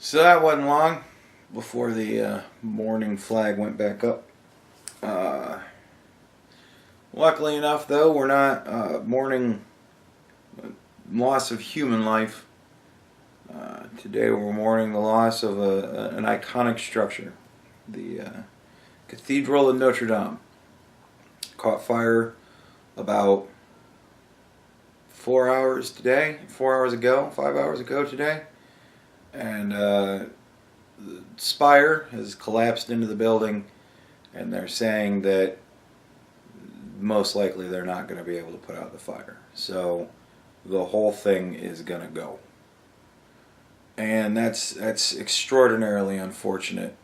So that wasn't long before the morning flag went back up. Luckily enough, though, we're not mourning loss of human life. Today we're mourning the loss of an iconic structure. The Cathedral of Notre Dame caught fire about 4 hours today, 4 hours ago, 5 hours ago today. And the spire has collapsed into the building, and they're saying that most likely they're not going to be able to put out the fire. So the whole thing is going to go. And that's extraordinarily unfortunate.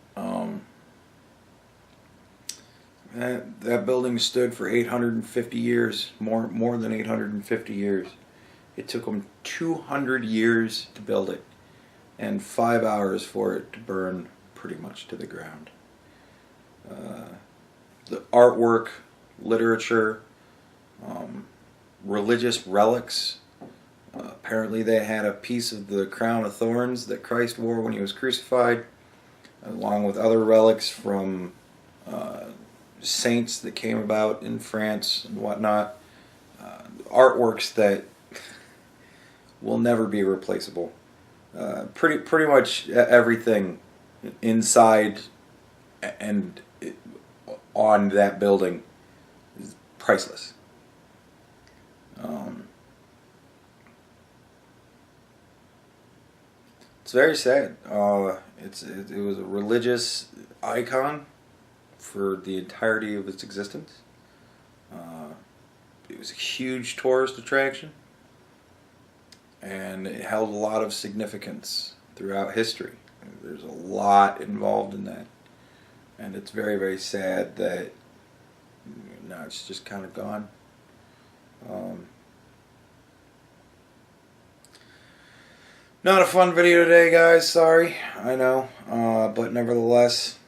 That building stood for 850 years, more than 850 years. It took them 200 years to build it, and 5 hours for it to burn pretty much to the ground. The artwork, literature, religious relics. Apparently they had a piece of the crown of thorns that Christ wore when he was crucified, along with other relics from saints that came about in France and whatnot. Artworks that will never be replaceable. Pretty much everything inside and on that building is priceless. It's very sad. It was a religious icon for the entirety of its existence. It was a huge tourist attraction, and it held a lot of significance throughout history. There's a lot involved in that, and it's very, very sad that now it's just kind of gone. Not a fun video today, guys. Sorry, I know, but nevertheless,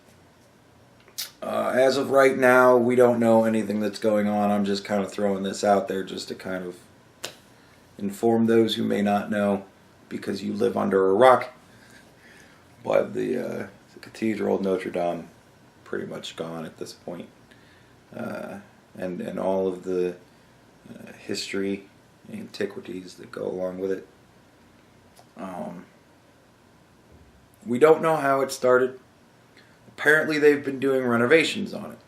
as of right now, we don't know anything that's going on. I'm just kind of throwing this out there just to kind of inform those who may not know, because you live under a rock. But the Cathedral of Notre Dame pretty much gone at this point, and all of the history, antiquities that go along with it. We don't know how it started. Apparently they've been doing renovations on it.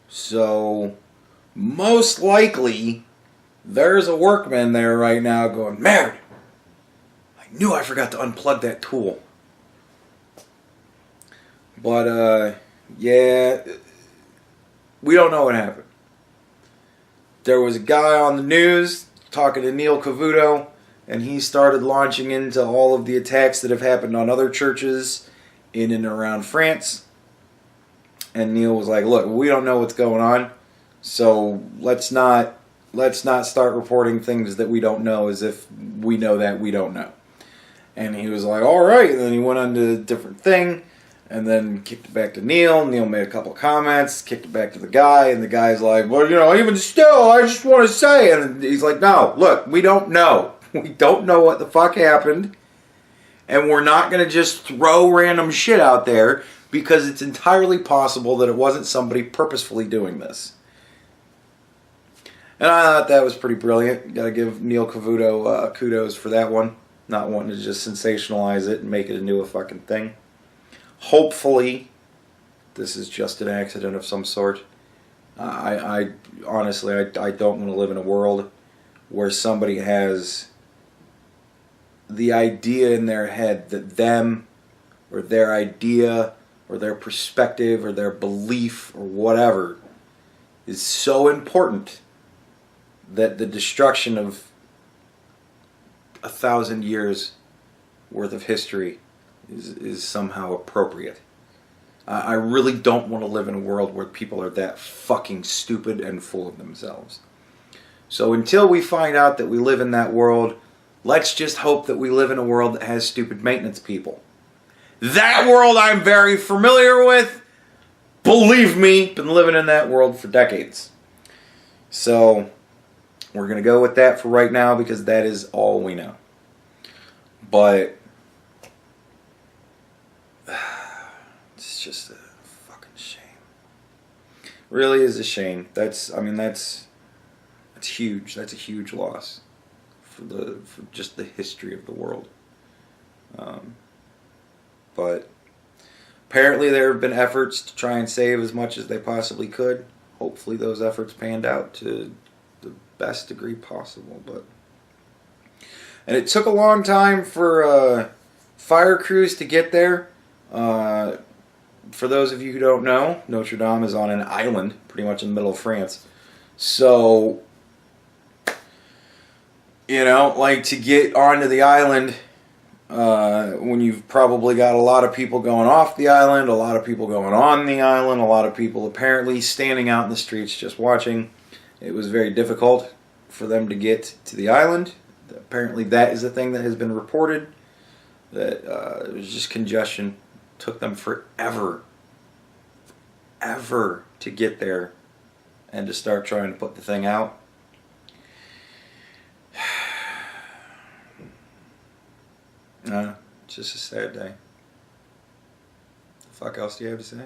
So most likely there's a workman there right now going, "Merd, I knew I forgot to unplug that tool." But yeah, we don't know what happened. There was a guy on the news talking to Neil Cavuto, and he started launching into all of the attacks that have happened on other churches in and around France. And Neil was like, "Look, we don't know what's going on, so let's not start reporting things that we don't know as if we know that we don't know." And he was like, "All right." And then he went on to a different thing, and then kicked it back to Neil. Neil made a couple of comments, kicked it back to the guy, and the guy's like, "Well, even still, I just want to say," and he's like, "No, look, we don't know. We don't know what the fuck happened, and we're not going to just throw random shit out there, because it's entirely possible that it wasn't somebody purposefully doing this." And I thought that was pretty brilliant. Got to give Neil Cavuto kudos for that one. Not wanting to just sensationalize it and make it into a fucking thing. Hopefully, this is just an accident of some sort. I honestly, I don't want to live in a world where somebody has the idea in their head that them, or their idea, or their perspective, or their belief, or whatever, is so important that the destruction of 1,000 years worth of history is somehow appropriate. I really don't want to live in a world where people are that fucking stupid and full of themselves. So until we find out that we live in that world, let's just hope that we live in a world that has stupid maintenance people. That world I'm very familiar with. Believe me, been living in that world for decades. So we're going to go with that for right now, because that is all we know. But It's just a fucking shame. Really is a shame. That's huge. That's a huge loss for just the history of the world. But apparently there have been efforts to try and save as much as they possibly could. Hopefully those efforts panned out to the best degree possible. And it took a long time for fire crews to get there. For those of you who don't know, Notre Dame is on an island, pretty much in the middle of France. So, like to get onto the island, when you've probably got a lot of people going off the island, a lot of people going on the island, a lot of people apparently standing out in the streets just watching, it was very difficult for them to get to the island. Apparently that is a thing that has been reported, that it was just congestion. Took them forever to get there and to start trying to put the thing out. It's just a sad day. The fuck else do you have to say?